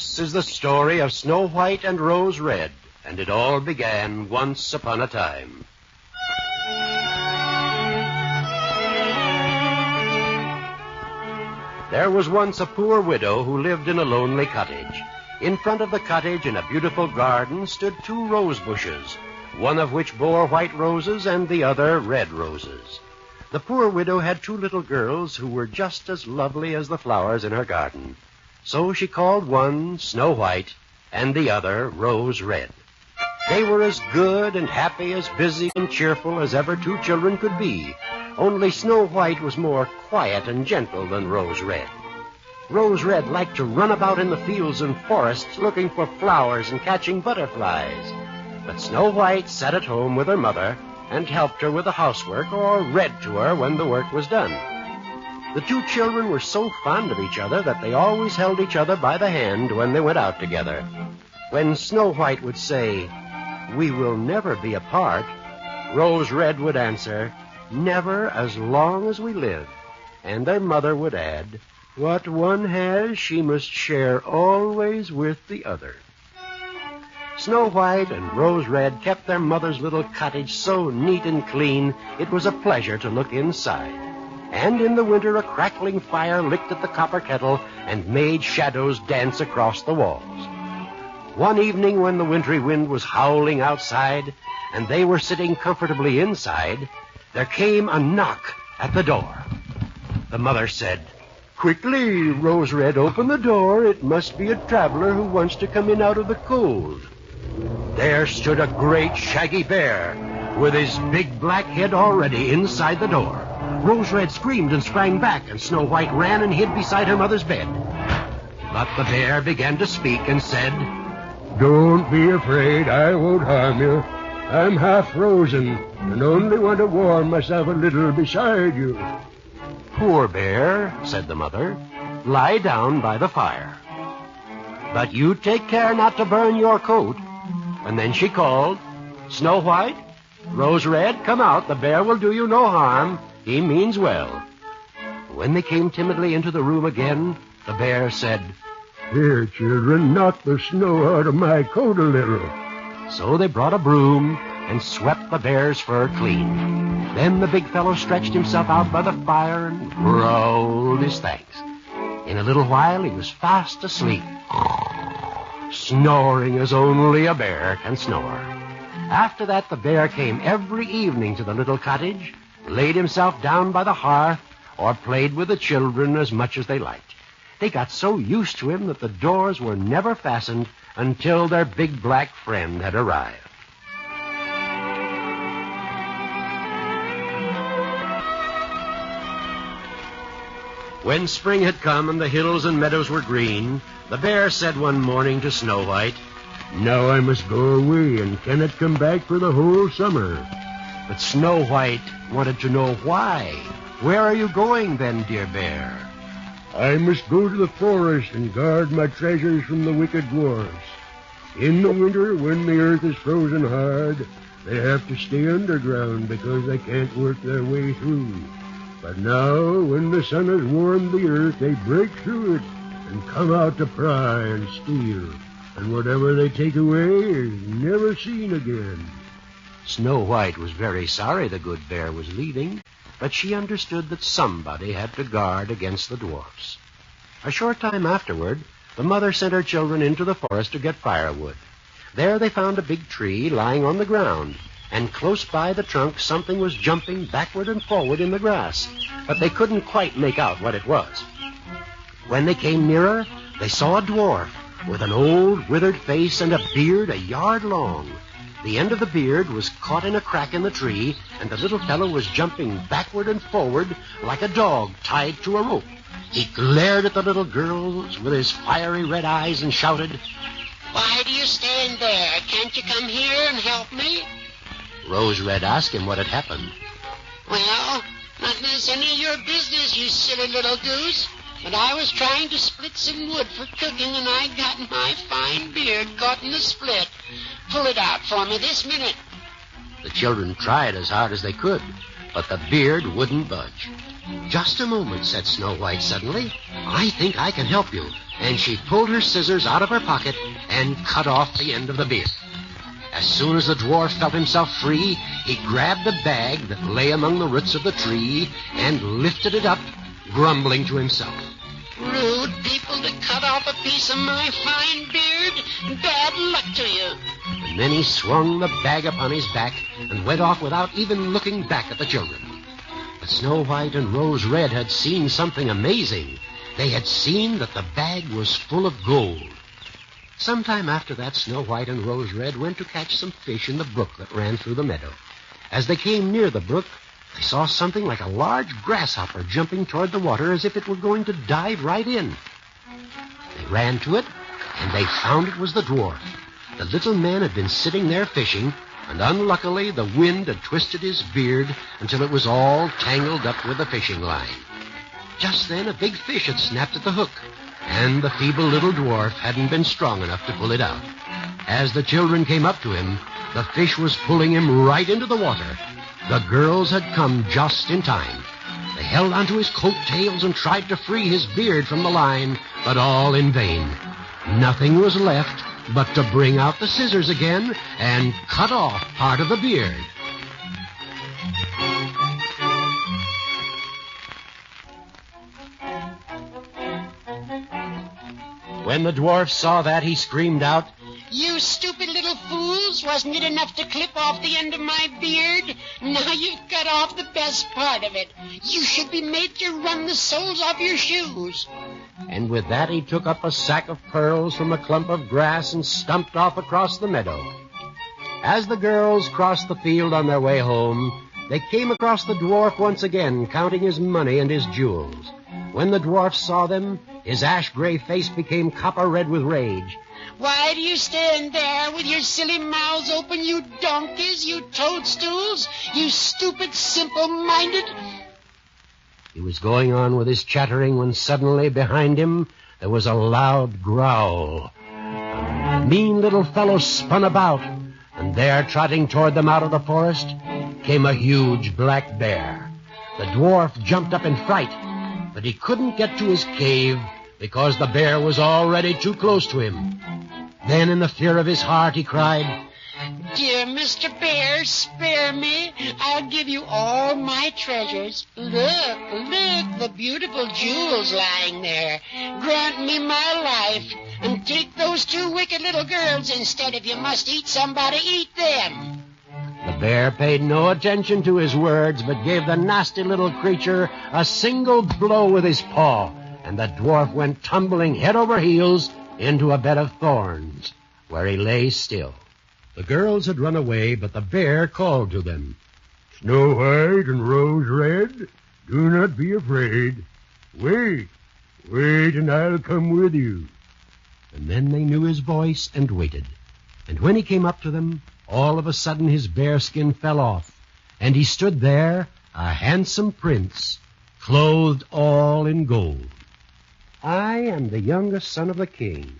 This is the story of Snow White and Rose Red, and it all began once upon a time. There was once a poor widow who lived in a lonely cottage. In front of the cottage, in a beautiful garden, stood 2 rose bushes, one of which bore white roses and the other red roses. The poor widow had 2 little girls who were just as lovely as the flowers in her garden. So she called one Snow White and the other Rose Red. They were as good and happy, as busy and cheerful as ever 2 children could be. Only Snow White was more quiet and gentle than Rose Red. Rose Red liked to run about in the fields and forests looking for flowers and catching butterflies. But Snow White sat at home with her mother and helped her with the housework or read to her when the work was done. The 2 children were so fond of each other that they always held each other by the hand when they went out together. When Snow White would say, "We will never be apart," Rose Red would answer, "Never as long as we live." And their mother would add, "What one has, she must share always with the other." Snow White and Rose Red kept their mother's little cottage so neat and clean, it was a pleasure to look inside. And in the winter, a crackling fire licked at the copper kettle and made shadows dance across the walls. One evening, when the wintry wind was howling outside and they were sitting comfortably inside, there came a knock at the door. The mother said, "Quickly, Rose Red, open the door. It must be a traveler who wants to come in out of the cold." There stood a great shaggy bear with his big black head already inside the door. Rose Red screamed and sprang back, and Snow White ran and hid beside her mother's bed. But the bear began to speak and said, "Don't be afraid, I won't harm you. I'm half frozen and only want to warm myself a little beside you." "Poor bear," said the mother, "lie down by the fire. But you take care not to burn your coat." And then she called, "Snow White, Rose Red, come out. The bear will do you no harm. He means well." When they came timidly into the room again, the bear said, "Here, children, knock the snow out of my coat a little." So they brought a broom and swept the bear's fur clean. Then the big fellow stretched himself out by the fire and growled his thanks. In a little while, he was fast asleep, snoring as only a bear can snore. After that, the bear came every evening to the little cottage, laid himself down by the hearth, or played with the children as much as they liked. They got so used to him that the doors were never fastened until their big black friend had arrived. When spring had come and the hills and meadows were green, the bear said one morning to Snow White, "Now I must go away and cannot come back for the whole summer." But Snow White wanted to know why. "Where are you going then, dear bear?" "I must go to the forest and guard my treasures from the wicked dwarfs. In the winter, when the earth is frozen hard, they have to stay underground because they can't work their way through. But now, when the sun has warmed the earth, they break through it and come out to pry and steal. And whatever they take away is never seen again." Snow White was very sorry the good bear was leaving, but she understood that somebody had to guard against the dwarfs. A short time afterward, the mother sent her children into the forest to get firewood. There they found a big tree lying on the ground, and close by the trunk something was jumping backward and forward in the grass, but they couldn't quite make out what it was. When they came nearer, they saw a dwarf with an old withered face and a beard a yard long. The end of the beard was caught in a crack in the tree, and the little fellow was jumping backward and forward like a dog tied to a rope. He glared at the little girls with his fiery red eyes and shouted, "Why do you stand there? Can't you come here and help me?" Rose Red asked him what had happened. "Well, nothing is any of your business, you silly little goose. But I was trying to split some wood for cooking, and I got my fine beard caught in the split. Pull it out for me this minute." The children tried as hard as they could, but the beard wouldn't budge. "Just a moment," said Snow White suddenly. "I think I can help you." And she pulled her scissors out of her pocket and cut off the end of the beard. As soon as the dwarf felt himself free, he grabbed the bag that lay among the roots of the tree and lifted it up, grumbling to himself. "Rude people to cut off a piece of my fine beard. Bad luck to you." And then he swung the bag upon his back and went off without even looking back at the children. But Snow White and Rose Red had seen something amazing. They had seen that the bag was full of gold. Sometime after that, Snow White and Rose Red went to catch some fish in the brook that ran through the meadow. As they came near the brook, they saw something like a large grasshopper jumping toward the water as if it were going to dive right in. They ran to it, and they found it was the dwarf. The little man had been sitting there fishing, and unluckily the wind had twisted his beard until it was all tangled up with the fishing line. Just then a big fish had snapped at the hook, and the feeble little dwarf hadn't been strong enough to pull it out. As the children came up to him, the fish was pulling him right into the water. The girls had come just in time. They held onto his coat-tails and tried to free his beard from the line, but all in vain. Nothing was left but to bring out the scissors again and cut off part of the beard. When the dwarf saw that, he screamed out, "You stupid little fools! Wasn't it enough to clip off the end of my beard? Now you've cut off the best part of it. You should be made to run the soles off your shoes." And with that he took up a sack of pearls from a clump of grass and stumped off across the meadow. As the girls crossed the field on their way home, they came across the dwarf once again, counting his money and his jewels. When the dwarf saw them, his ash-gray face became copper-red with rage. "Why do you stand there with your silly mouths open, you donkeys, you toadstools, you stupid, simple-minded..." He was going on with his chattering when suddenly behind him there was a loud growl. The mean little fellow spun about, and there, trotting toward them out of the forest, came a huge black bear. The dwarf jumped up in fright, but he couldn't get to his cave because the bear was already too close to him. Then, in the fear of his heart, he cried, "Dear Mr. Bear, spare me. I'll give you all my treasures. Look, the beautiful jewels lying there. Grant me my life, and take those two wicked little girls instead. If you must eat somebody, eat them." The bear paid no attention to his words, but gave the nasty little creature a single blow with his paw, and the dwarf went tumbling head over heels into a bed of thorns, where he lay still. The girls had run away, but the bear called to them, "Snow White and Rose Red, do not be afraid. Wait, and I'll come with you." And then they knew his voice and waited. And when he came up to them, all of a sudden his bearskin fell off, and he stood there, a handsome prince, clothed all in gold. "I am the youngest son of the king,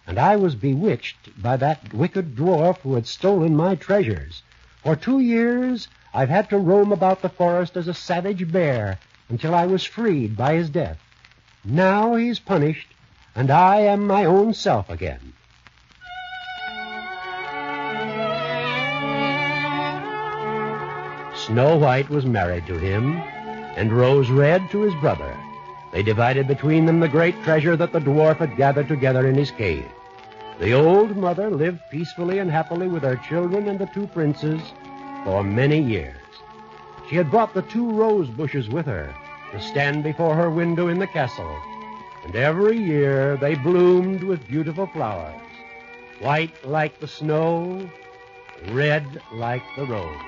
and I was bewitched by that wicked dwarf who had stolen my treasures. For 2 years I've had to roam about the forest as a savage bear until I was freed by his death. Now he's punished, and I am my own self again." Snow White was married to him, and Rose Red to his brother. They divided between them the great treasure that the dwarf had gathered together in his cave. The old mother lived peacefully and happily with her children and the 2 princes for many years. She had brought the 2 rose bushes with her to stand before her window in the castle, and every year they bloomed with beautiful flowers, white like the snow, red like the rose.